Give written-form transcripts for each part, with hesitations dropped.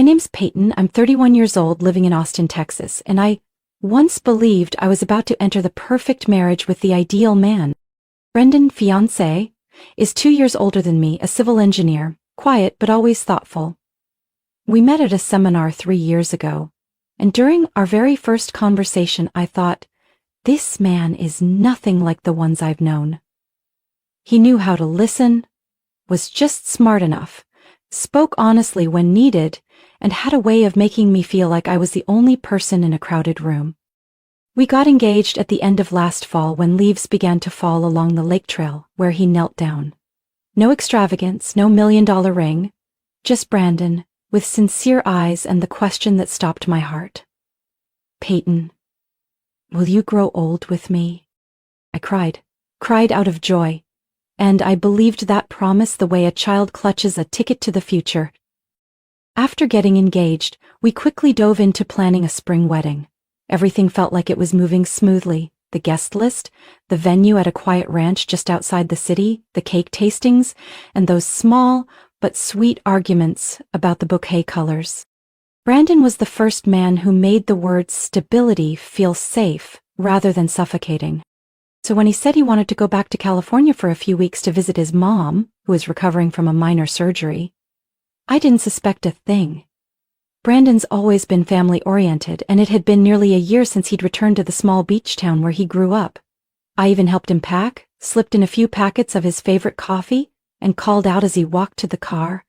My name's Peyton. I'm 31 years old, living in Austin, Texas, and I once believed I was about to enter the perfect marriage with the ideal man. Brendan, fiancé, is 2 years older than me, a civil engineer, quiet but always thoughtful. We met at a seminar 3 years ago, and during our very first conversation I thought, this man is nothing like the ones I've known. He knew how to listen, was just smart enough, spoke honestly when needed, and had a way of making me feel like I was the only person in a crowded room. We got engaged at the end of last fall when leaves began to fall along the lake trail where he knelt down. No extravagance, no $1,000,000 ring, just Brandon, with sincere eyes and the question that stopped my heart. Peyton, will you grow old with me? I cried out of joy, and I believed that promise the way a child clutches a ticket to the future. After getting engaged, we quickly dove into planning a spring wedding. Everything felt like it was moving smoothly. The guest list, the venue at a quiet ranch just outside the city, the cake tastings, and those small but sweet arguments about the bouquet colors. Brandon was the first man who made the word stability feel safe rather than suffocating. So when he said he wanted to go back to California for a few weeks to visit his mom, who was recovering from a minor surgery, I didn't suspect a thing. Brandon's always been family-oriented, and it had been nearly a year since he'd returned to the small beach town where he grew up. I even helped him pack, slipped in a few packets of his favorite coffee, and called out as he walked to the car,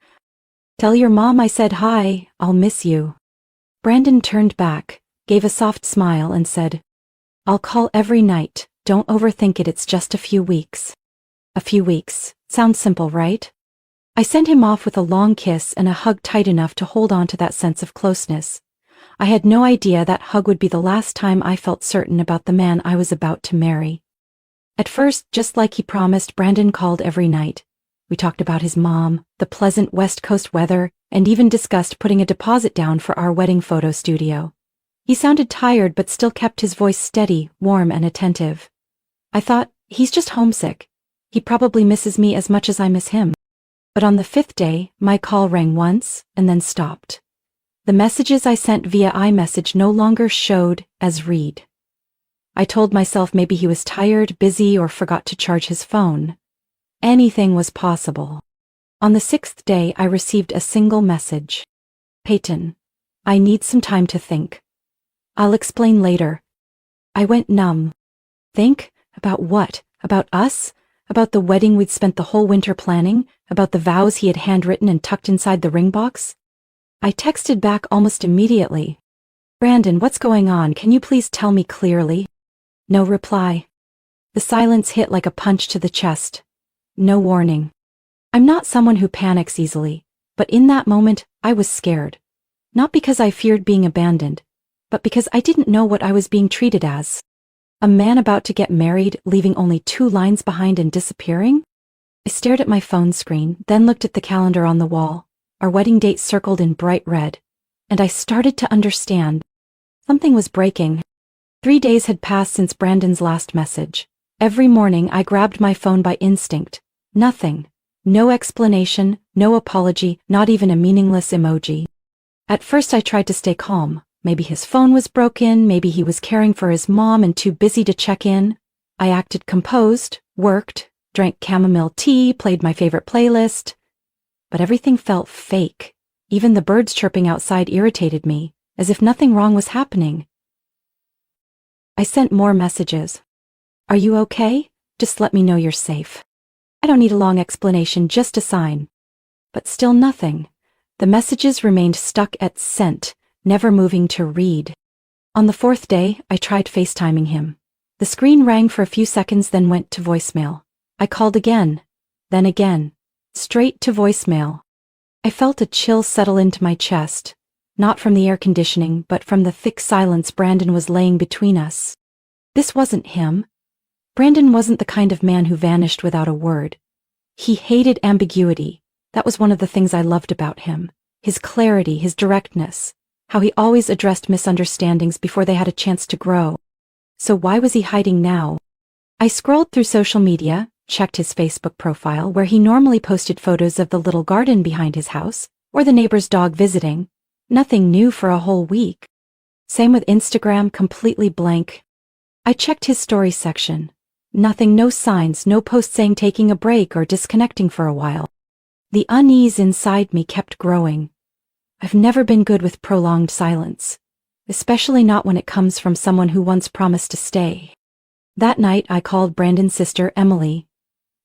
"Tell your mom I said hi, I'll miss you." Brandon turned back, gave a soft smile, and said, "I'll call every night, don't overthink it, it's just a few weeks." A few weeks. Sounds simple, right? I sent him off with a long kiss and a hug tight enough to hold on to that sense of closeness. I had no idea that hug would be the last time I felt certain about the man I was about to marry. At first, just like he promised, Brandon called every night. We talked about his mom, the pleasant West Coast weather, and even discussed putting a deposit down for our wedding photo studio. He sounded tired but still kept his voice steady, warm, and attentive. I thought, he's just homesick. He probably misses me as much as I miss him. But on the 5th day, my call rang once and then stopped. The messages I sent via iMessage no longer showed as read. I told myself maybe he was tired, busy, or forgot to charge his phone. Anything was possible. On the 6th day, I received a single message. "Peyton, I need some time to think. I'll explain later." I went numb. Think? About what? About us? About the wedding we'd spent the whole winter planning? About the vows he had handwritten and tucked inside the ring box? I texted back almost immediately. "Brandon, what's going on? Can you please tell me clearly?" No reply. The silence hit like a punch to the chest. No warning. I'm not someone who panics easily, but in that moment, I was scared. Not because I feared being abandoned, but because I didn't know what I was being treated as. A man about to get married, leaving only 2 lines behind and disappearing? I stared at my phone screen, then looked at the calendar on the wall, our wedding date circled in bright red, and I started to understand. Something was breaking. 3 days had passed since Brandon's last message. Every morning I grabbed my phone by instinct. Nothing. No explanation, no apology, not even a meaningless emoji. At first I tried to stay calm. Maybe his phone was broken, maybe he was caring for his mom and too busy to check in. I acted composed, worked, drank chamomile tea, played my favorite playlist. But everything felt fake. Even the birds chirping outside irritated me, as if nothing wrong was happening. I sent more messages. "Are you okay? Just let me know you're safe. I don't need a long explanation, just a sign." But still nothing. The messages remained stuck at sent, never moving to read. On the 4th day, I tried FaceTiming him. The screen rang for a few seconds, then went to voicemail. I called again, then again, straight to voicemail. I felt a chill settle into my chest, not from the air conditioning, but from the thick silence Brandon was laying between us. This wasn't him. Brandon wasn't the kind of man who vanished without a word. He hated ambiguity. That was one of the things I loved about him. His clarity, his directness. How he always addressed misunderstandings before they had a chance to grow. So why was he hiding now? I scrolled through social media, checked his Facebook profile where he normally posted photos of the little garden behind his house, or the neighbor's dog visiting. Nothing new for a whole week. Same with Instagram, completely blank. I checked his story section. Nothing, no signs, no post saying taking a break or disconnecting for a while. The unease inside me kept growing. I've never been good with prolonged silence, especially not when it comes from someone who once promised to stay. That night I called Brandon's sister, Emily.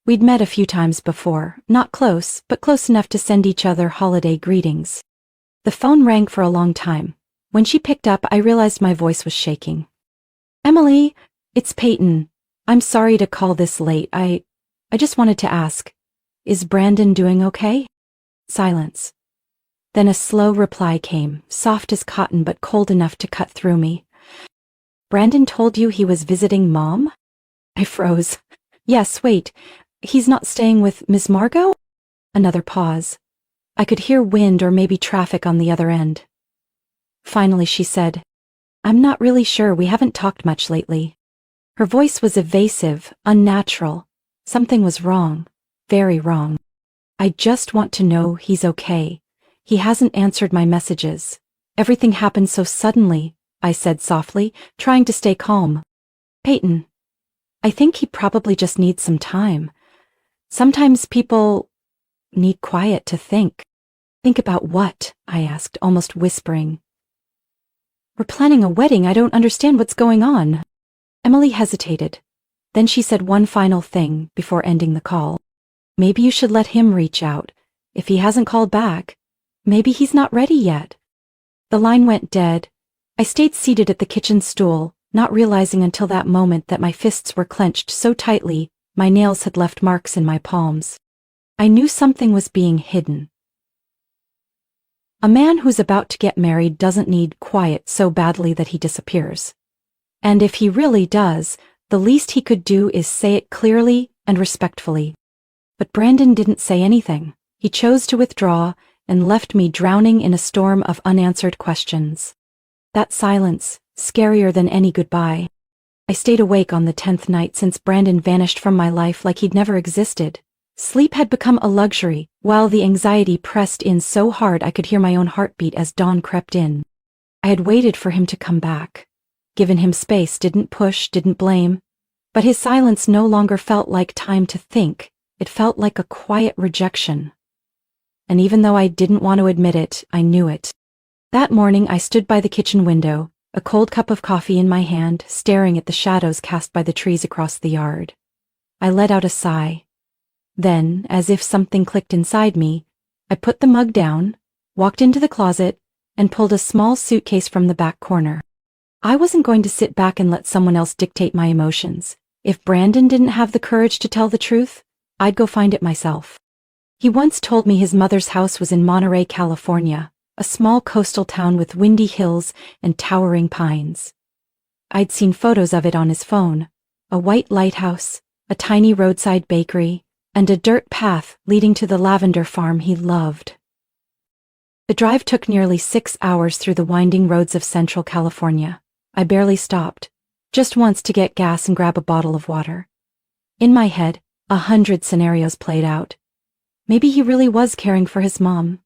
We'd met a few times before, not close, but close enough to send each other holiday greetings. The phone rang for a long time. When she picked up, I realized my voice was shaking. Emily, it's Peyton. I'm sorry to call this late. I just wanted to ask, is Brandon doing okay? Silence. Then a slow reply came, soft as cotton but cold enough to cut through me. Brandon told you he was visiting Mom? I froze. Yes, wait. He's not staying with Miss Margot? Another pause. I could hear wind or maybe traffic on the other end. Finally she said, I'm not really sure, we haven't talked much lately. Her voice was evasive, unnatural. Something was wrong. Very wrong. I just want to know he's okay. He hasn't answered my messages. Everything happened so suddenly, I said softly, trying to stay calm. Peyton, I think he probably just needs some time. Sometimes people need quiet to think. Think about what? I asked, almost whispering. We're planning a wedding. I don't understand what's going on. Emily hesitated. Then she said one final thing before ending the call. Maybe you should let him reach out. If he hasn't called back, maybe he's not ready yet. The line went dead. I stayed seated at the kitchen stool, not realizing until that moment that my fists were clenched so tightly, my nails had left marks in my palms. I knew something was being hidden. A man who's about to get married doesn't need quiet so badly that he disappears. And if he really does, the least he could do is say it clearly and respectfully. But Brandon didn't say anything. He chose to withdraw and left me drowning in a storm of unanswered questions. That silence, scarier than any goodbye. I stayed awake on the 10th night since Brandon vanished from my life like he'd never existed. Sleep had become a luxury, while the anxiety pressed in so hard I could hear my own heartbeat as dawn crept in. I had waited for him to come back. Given him space, didn't push, didn't blame. But his silence no longer felt like time to think. It felt like a quiet rejection. And even though I didn't want to admit it, I knew it. That morning I stood by the kitchen window, a cold cup of coffee in my hand, staring at the shadows cast by the trees across the yard. I let out a sigh. Then, as if something clicked inside me, I put the mug down, walked into the closet, and pulled a small suitcase from the back corner. I wasn't going to sit back and let someone else dictate my emotions. If Brandon didn't have the courage to tell the truth, I'd go find it myself. He once told me his mother's house was in Monterey, California, a small coastal town with windy hills and towering pines. I'd seen photos of it on his phone, a white lighthouse, a tiny roadside bakery, and a dirt path leading to the lavender farm he loved. The drive took nearly 6 hours through the winding roads of Central California. I barely stopped, just once to get gas and grab a bottle of water. In my head, 100 scenarios played out. Maybe he really was caring for his mom.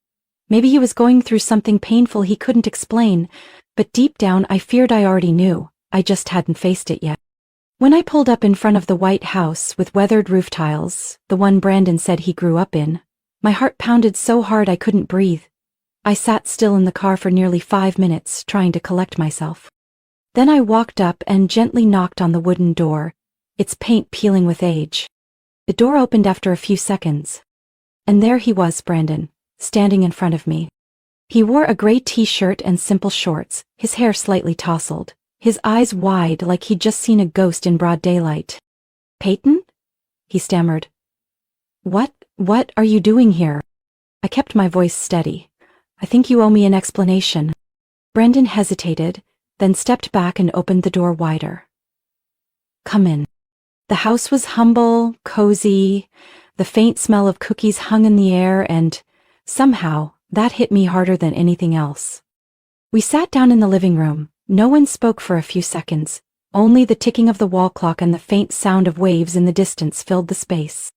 Maybe he was going through something painful he couldn't explain, but deep down I feared I already knew. I just hadn't faced it yet. When I pulled up in front of the white house with weathered roof tiles, the one Brandon said he grew up in, my heart pounded so hard I couldn't breathe. I sat still in the car for nearly 5 minutes, trying to collect myself. Then I walked up and gently knocked on the wooden door, its paint peeling with age. The door opened after a few seconds. And there he was, Brandon, standing in front of me. He wore a gray t-shirt and simple shorts, his hair slightly tousled, his eyes wide like he'd just seen a ghost in broad daylight. Peyton? He stammered. What are you doing here? I kept my voice steady. I think you owe me an explanation. Brandon hesitated, then stepped back and opened the door wider. Come in. The house was humble, cozy. The faint smell of cookies hung in the air, and somehow that hit me harder than anything else. We sat down in the living room. No one spoke for a few seconds. Only the ticking of the wall clock and the faint sound of waves in the distance filled the space.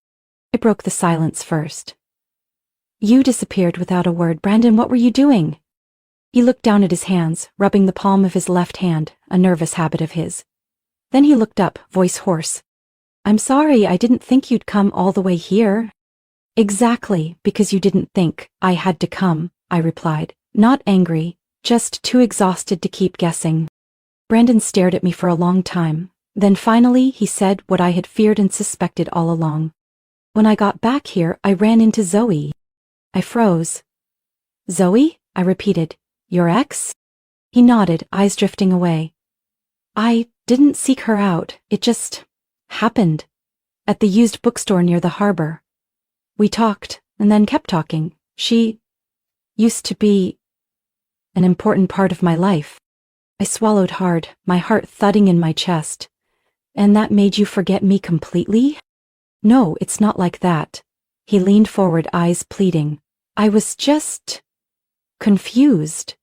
I broke the silence first. You disappeared without a word. Brandon, what were you doing? He looked down at his hands, rubbing the palm of his left hand, a nervous habit of his. Then he looked up, voice hoarse. I'm sorry, I didn't think you'd come all the way here. Exactly, because you didn't think I had to come, I replied, not angry, just too exhausted to keep guessing. Brandon stared at me for a long time. Then finally he said what I had feared and suspected all along. When I got back here, I ran into Zoe. I froze. Zoe? I repeated. Your ex? He nodded, eyes drifting away. I didn't seek her out, it just happened. At the used bookstore near the harbor. We talked, and then kept talking. She used to be an important part of my life. I swallowed hard, my heart thudding in my chest. And that made you forget me completely? No, it's not like that. He leaned forward, eyes pleading. I was just confused.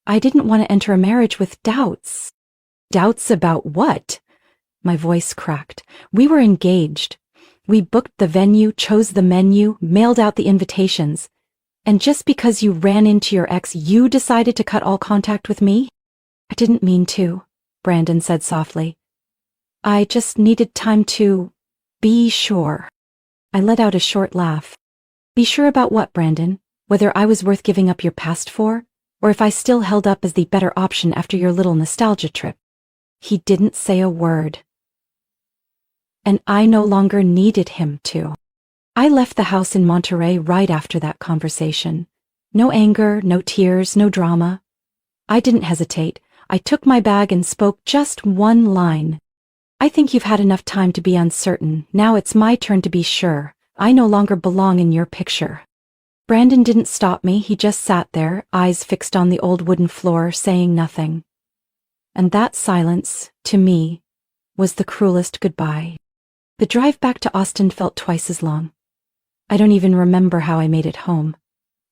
I didn't want to enter a marriage with doubts. Doubts about what? My voice cracked. We were engaged. We booked the venue, chose the menu, mailed out the invitations. And just because you ran into your ex, you decided to cut all contact with me? I didn't mean to, Brandon said softly. I just needed time to be sure. I let out a short laugh. Be sure about what, Brandon? Whether I was worth giving up your past for, or if I still held up as the better option after your little nostalgia trip? He didn't say a word. And I no longer needed him to. I left the house in Monterey right after that conversation. No anger, no tears, no drama. I didn't hesitate. I took my bag and spoke just one line. I think you've had enough time to be uncertain. Now it's my turn to be sure. I no longer belong in your picture. Brandon didn't stop me. He just sat there, eyes fixed on the old wooden floor, saying nothing. And that silence, to me, was the cruelest goodbye. The drive back to Austin felt twice as long. I don't even remember how I made it home.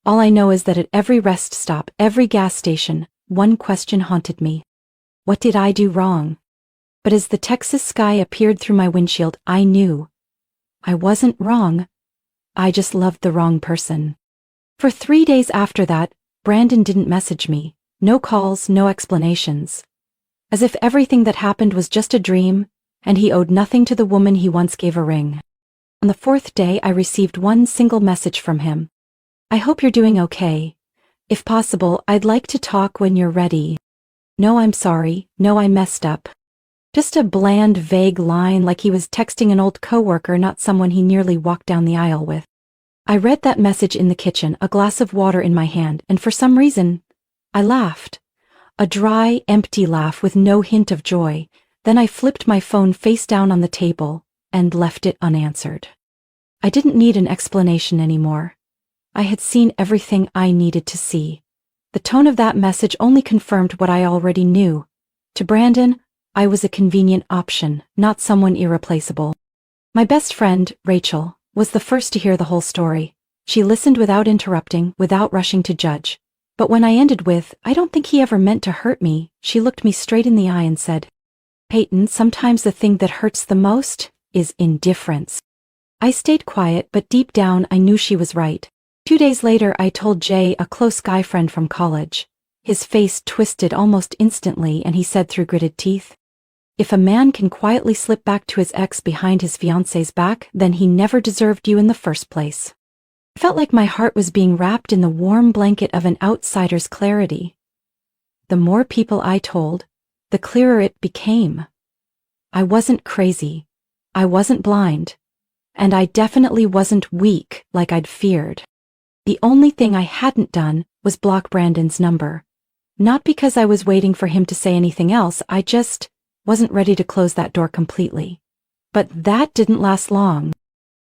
All I know is that at every rest stop, every gas station, one question haunted me. What did I do wrong? But as the Texas sky appeared through my windshield, I knew. I wasn't wrong. I just loved the wrong person. For 3 days after that, Brandon didn't message me. No calls, no explanations. As if everything that happened was just a dream, and he owed nothing to the woman he once gave a ring. On the 4th day, I received one single message from him. I hope you're doing okay. If possible, I'd like to talk when you're ready. No, I'm sorry. No, I messed up. Just a bland, vague line like he was texting an old coworker, not someone he nearly walked down the aisle with. I read that message in the kitchen, a glass of water in my hand, and for some reason, I laughed. A dry, empty laugh with no hint of joy. Then I flipped my phone face down on the table and left it unanswered. I didn't need an explanation anymore. I had seen everything I needed to see. The tone of that message only confirmed what I already knew. To Brandon, I was a convenient option, not someone irreplaceable. My best friend, Rachel, was the first to hear the whole story. She listened without interrupting, without rushing to judge. But when I ended with, I don't think he ever meant to hurt me, she looked me straight in the eye and said, Peyton, sometimes the thing that hurts the most is indifference. I stayed quiet, but deep down I knew she was right. 2 days later, I told Jay, a close guy friend from college. His face twisted almost instantly, and he said through gritted teeth, If a man can quietly slip back to his ex behind his fiancé's back, then he never deserved you in the first place. I felt like my heart was being wrapped in the warm blanket of an outsider's clarity. The more people I told, the clearer it became. I wasn't crazy. I wasn't blind. And I definitely wasn't weak like I'd feared. The only thing I hadn't done was block Brandon's number. Not because I was waiting for him to say anything else, I just wasn't ready to close that door completely. But that didn't last long.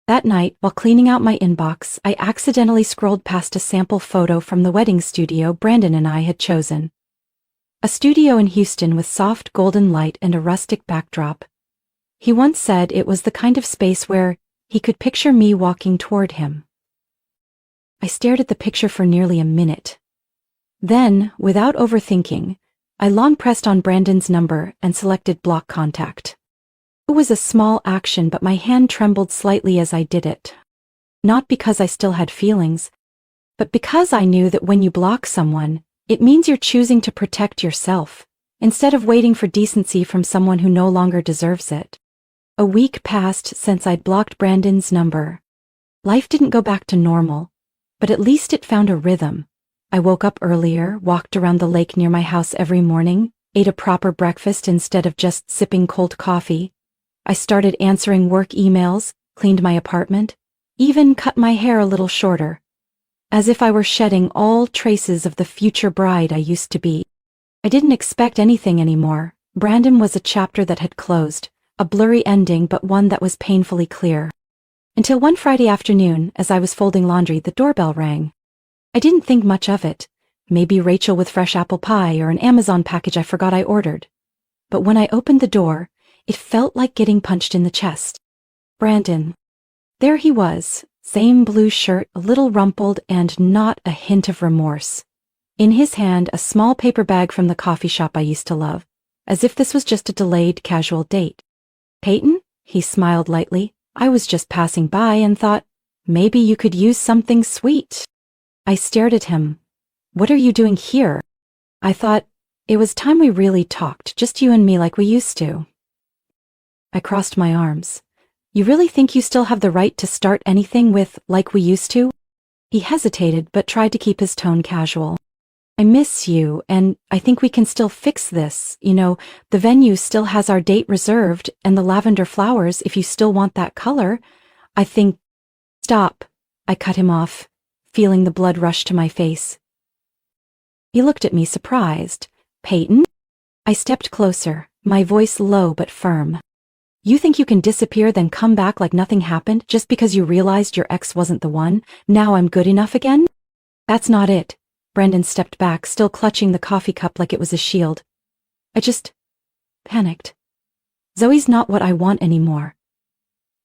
That night, while cleaning out my inbox, I accidentally scrolled past a sample photo from the wedding studio Brandon and I had chosen. A studio in Houston with soft golden light and a rustic backdrop. He once said it was the kind of space where he could picture me walking toward him. I stared at the picture for nearly a minute. Then, without overthinking, I long pressed on Brandon's number and selected block contact. It was a small action, but my hand trembled slightly as I did it. Not because I still had feelings, but because I knew that when you block someone, It means you're choosing to protect yourself, instead of waiting for decency from someone who no longer deserves it. A week passed since I'd blocked Brandon's number. Life didn't go back to normal, but at least it found a rhythm. I woke up earlier, walked around the lake near my house every morning, ate a proper breakfast instead of just sipping cold coffee. I started answering work emails, cleaned my apartment, even cut my hair a little shorter, as if I were shedding all traces of the future bride I used to be. I didn't expect anything anymore. Brandon was a chapter that had closed, a blurry ending but one that was painfully clear. Until one Friday afternoon, as I was folding laundry, the doorbell rang. I didn't think much of it. Maybe Rachel with fresh apple pie or an Amazon package I forgot I ordered. But when I opened the door, it felt like getting punched in the chest. Brandon. There he was, same blue shirt, a little rumpled and not a hint of remorse. In his hand, a small paper bag from the coffee shop I used to love, as if this was just a delayed casual date. Peyton? He smiled lightly. I was just passing by and thought, maybe you could use something sweet. I stared at him. What are you doing here? I thought, it was time we really talked, just you and me like we used to. I crossed my arms. You really think you still have the right to start anything with, like we used to? He hesitated but tried to keep his tone casual. I miss you, and I think we can still fix this. You know, the venue still has our date reserved, and the lavender flowers if you still want that color. I think... Stop. I cut him off, feeling the blood rush to my face. He looked at me surprised. Peyton? I stepped closer, my voice low but firm. You think you can disappear then come back like nothing happened just because you realized your ex wasn't the one? Now I'm good enough again? That's not it. Brandon stepped back, still clutching the coffee cup like it was a shield. I just panicked. Zoe's not what I want anymore.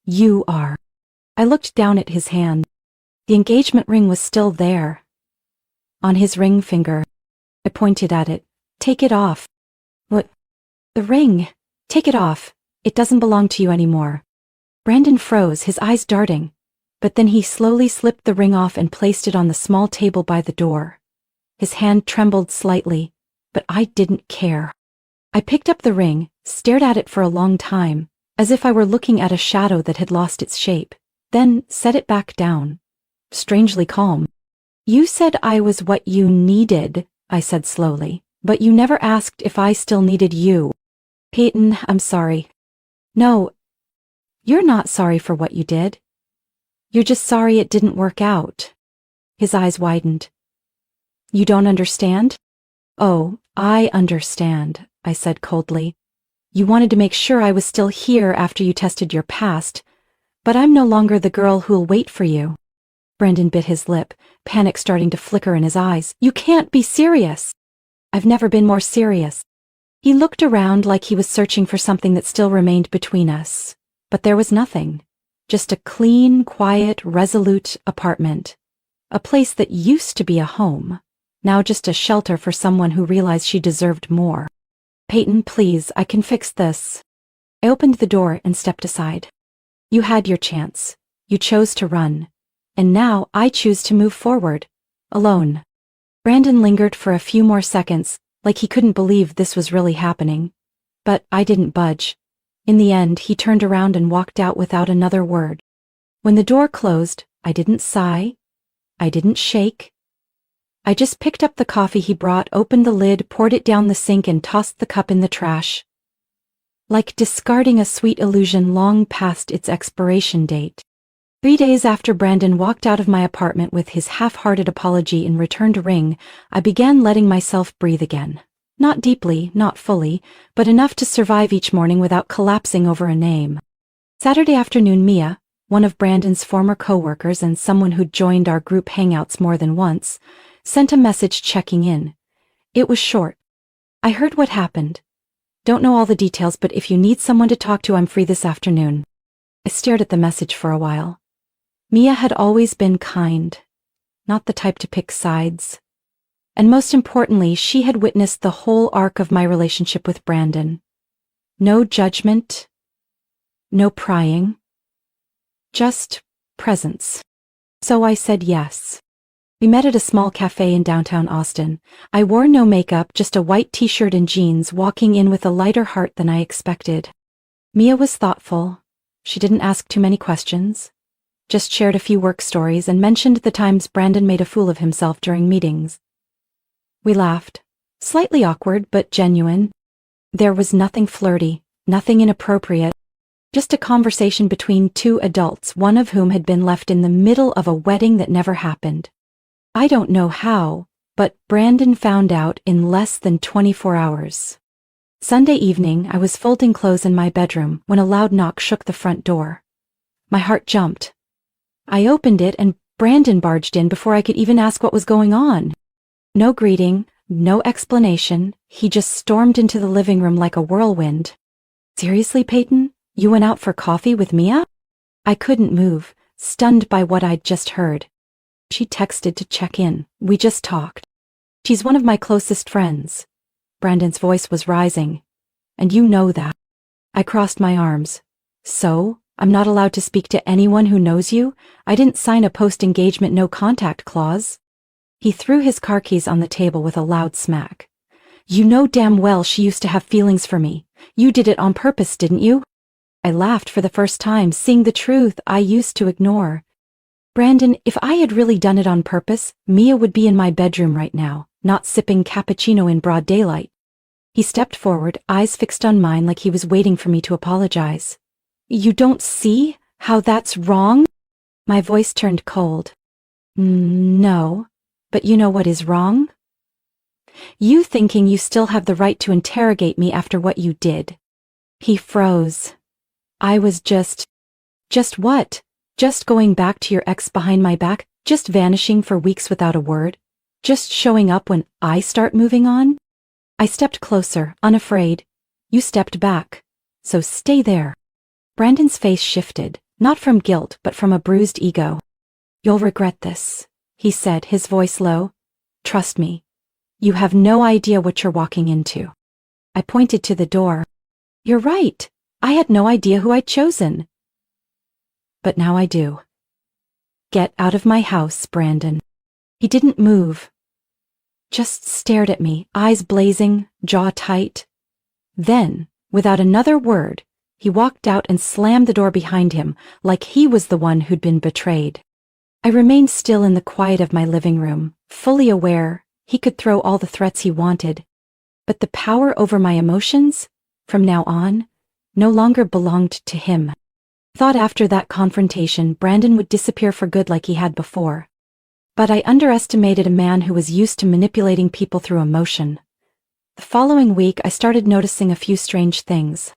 You are. I looked down at his hand. The engagement ring was still there. On his ring finger. I pointed at it. Take it off. What? The ring. Take it off. It doesn't belong to you anymore. Brandon froze, his eyes darting. But then he slowly slipped the ring off and placed it on the small table by the door. His hand trembled slightly, but I didn't care. I picked up the ring, stared at it for a long time, as if I were looking at a shadow that had lost its shape, then set it back down. Strangely calm. You said I was what you needed, I said slowly, but you never asked if I still needed you. Peyton, I'm sorry. No, you're not sorry for what you did. You're just sorry it didn't work out. His eyes widened. You don't understand? Oh, I understand, I said coldly. You wanted to make sure I was still here after you tested your past, but I'm no longer the girl who'll wait for you. Brandon bit his lip, panic starting to flicker in his eyes. You can't be serious. I've never been more serious. He looked around like he was searching for something that still remained between us, but there was nothing. Just a clean, quiet, resolute apartment. A place that used to be a home, now just a shelter for someone who realized she deserved more. Peyton, please, I can fix this. I opened the door and stepped aside. You had your chance. You chose to run. And now I choose to move forward. Alone. Brandon lingered for a few more seconds, like he couldn't believe this was really happening. But I didn't budge. In the end, he turned around and walked out without another word. When the door closed, I didn't sigh. I didn't shake. I just picked up the coffee he brought, opened the lid, poured it down the sink, and tossed the cup in the trash. Like discarding a sweet illusion long past its expiration date. 3 days after Brandon walked out of my apartment with his half-hearted apology and returned ring, I began letting myself breathe again. Not deeply, not fully, but enough to survive each morning without collapsing over a name. Saturday afternoon, Mia, one of Brandon's former co-workers and someone who'd joined our group hangouts more than once, sent a message checking in. It was short. I heard what happened. Don't know all the details, but if you need someone to talk to, I'm free this afternoon. I stared at the message for a while. Mia had always been kind, not the type to pick sides. And most importantly, she had witnessed the whole arc of my relationship with Brandon. No judgment, no prying, just presence. So I said yes. We met at a small cafe in downtown Austin. I wore no makeup, just a white t-shirt and jeans, walking in with a lighter heart than I expected. Mia was thoughtful. She didn't ask too many questions, just shared a few work stories and mentioned the times Brandon made a fool of himself during meetings. We laughed. Slightly awkward, but genuine. There was nothing flirty, nothing inappropriate. Just a conversation between two adults, one of whom had been left in the middle of a wedding that never happened. I don't know how, but Brandon found out in less than 24 hours. Sunday evening, I was folding clothes in my bedroom when a loud knock shook the front door. My heart jumped. I opened it and Brandon barged in before I could even ask what was going on. No greeting, no explanation, he just stormed into the living room like a whirlwind. Seriously, Peyton? You went out for coffee with Mia? I couldn't move, stunned by what I'd just heard. She texted to check in. We just talked. She's one of my closest friends. Brandon's voice was rising. And you know that. I crossed my arms. So, I'm not allowed to speak to anyone who knows you? I didn't sign a post-engagement no-contact clause. He threw his car keys on the table with a loud smack. You know damn well she used to have feelings for me. You did it on purpose, didn't you? I laughed for the first time, seeing the truth I used to ignore. Brandon, if I had really done it on purpose, Mia would be in my bedroom right now, not sipping cappuccino in broad daylight. He stepped forward, eyes fixed on mine like he was waiting for me to apologize. You don't see how that's wrong? My voice turned cold. No, but you know what is wrong? You thinking you still have the right to interrogate me after what you did. He froze. I was just what? Just going back to your ex behind my back? Just vanishing for weeks without a word? Just showing up when I start moving on? I stepped closer, unafraid. You stepped back. So stay there. Brandon's face shifted, not from guilt but from a bruised ego. You'll regret this, he said, his voice low. Trust me. You have no idea what you're walking into. I pointed to the door. You're right. I had no idea who I'd chosen. But now I do. Get out of my house, Brandon. He didn't move. Just stared at me, eyes blazing, jaw tight. Then, without another word, he walked out and slammed the door behind him, like he was the one who'd been betrayed. I remained still in the quiet of my living room, fully aware he could throw all the threats he wanted. But the power over my emotions, from now on, no longer belonged to him. Thought after that confrontation Brandon would disappear for good like he had before. But I underestimated a man who was used to manipulating people through emotion. The following week I started noticing a few strange things.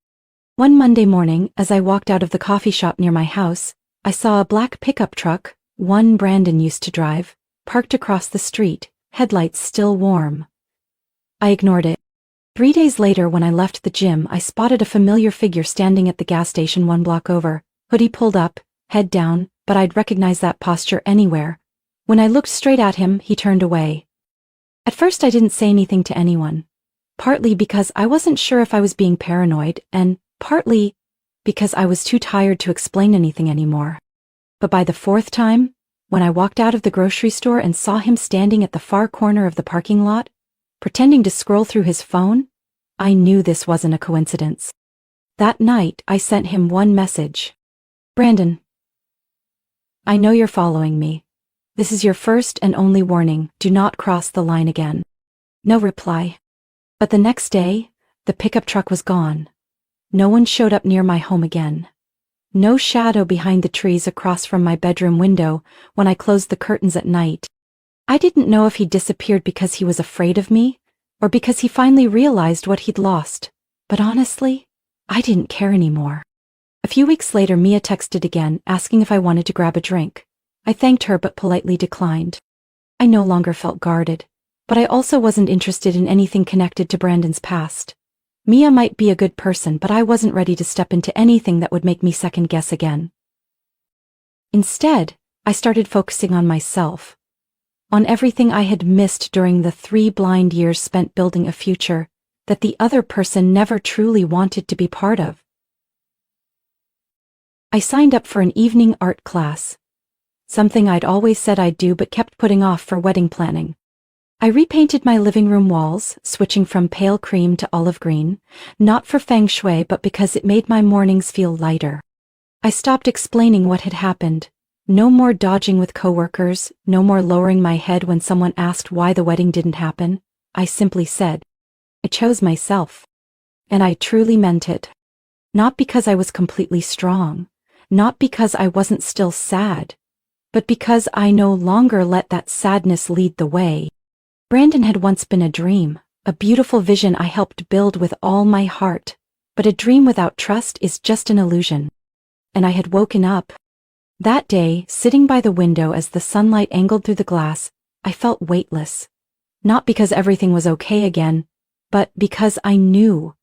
One Monday morning, as I walked out of the coffee shop near my house, I saw a black pickup truck, one Brandon used to drive, parked across the street, headlights still warm. I ignored it. 3 days later, when I left the gym, I spotted a familiar figure standing at the gas station 1 block over, hoodie pulled up, head down, but I'd recognize that posture anywhere. When I looked straight at him, he turned away. At first I didn't say anything to anyone, partly because I wasn't sure if I was being paranoid, and partly because I was too tired to explain anything anymore. But by the 4th time, when I walked out of the grocery store and saw him standing at the far corner of the parking lot, pretending to scroll through his phone, I knew this wasn't a coincidence. That night, I sent him one message. Brandon, I know you're following me. This is your first and only warning. Do not cross the line again. No reply. But the next day, the pickup truck was gone. No one showed up near my home again. No shadow behind the trees across from my bedroom window when I closed the curtains at night. I didn't know if he disappeared because he was afraid of me, or because he finally realized what he'd lost. But honestly, I didn't care anymore. A few weeks later, Mia texted again, asking if I wanted to grab a drink. I thanked her but politely declined. I no longer felt guarded, but I also wasn't interested in anything connected to Brandon's past. Mia might be a good person, but I wasn't ready to step into anything that would make me second guess again. Instead, I started focusing on myself, on everything I had missed during the 3 blind years spent building a future that the other person never truly wanted to be part of. I signed up for an evening art class. something I'd always said I'd do but kept putting off for wedding planning. I repainted my living room walls, switching from pale cream to olive green, not for feng shui but because it made my mornings feel lighter. I stopped explaining what had happened. No more dodging with coworkers, no more lowering my head when someone asked why the wedding didn't happen. I simply said, I chose myself. And I truly meant it. Not because I was completely strong, not because I wasn't still sad, but because I no longer let that sadness lead the way. Brandon had once been a dream, a beautiful vision I helped build with all my heart, but a dream without trust is just an illusion. And I had woken up. That day, sitting by the window as the sunlight angled through the glass, I felt weightless. Not because everything was okay again, but because I knew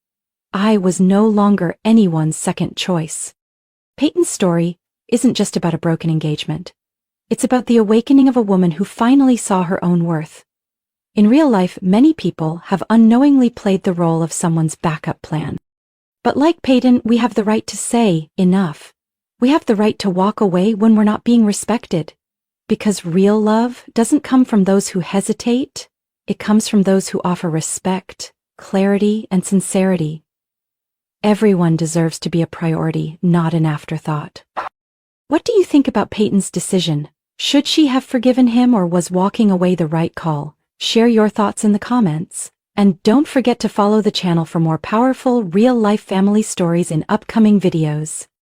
I was no longer anyone's second choice. Peyton's story isn't just about a broken engagement. It's about the awakening of a woman who finally saw her own worth. In real life, many people have unknowingly played the role of someone's backup plan. But like Peyton, we have the right to say, enough. We have the right to walk away when we're not being respected. Because real love doesn't come from those who hesitate. It comes from those who offer respect, clarity, and sincerity. Everyone deserves to be a priority, not an afterthought. What do you think about Peyton's decision? Should she have forgiven him, or was walking away the right call? Share your thoughts in the comments. And don't forget to follow the channel for more powerful, real-life family stories in upcoming videos.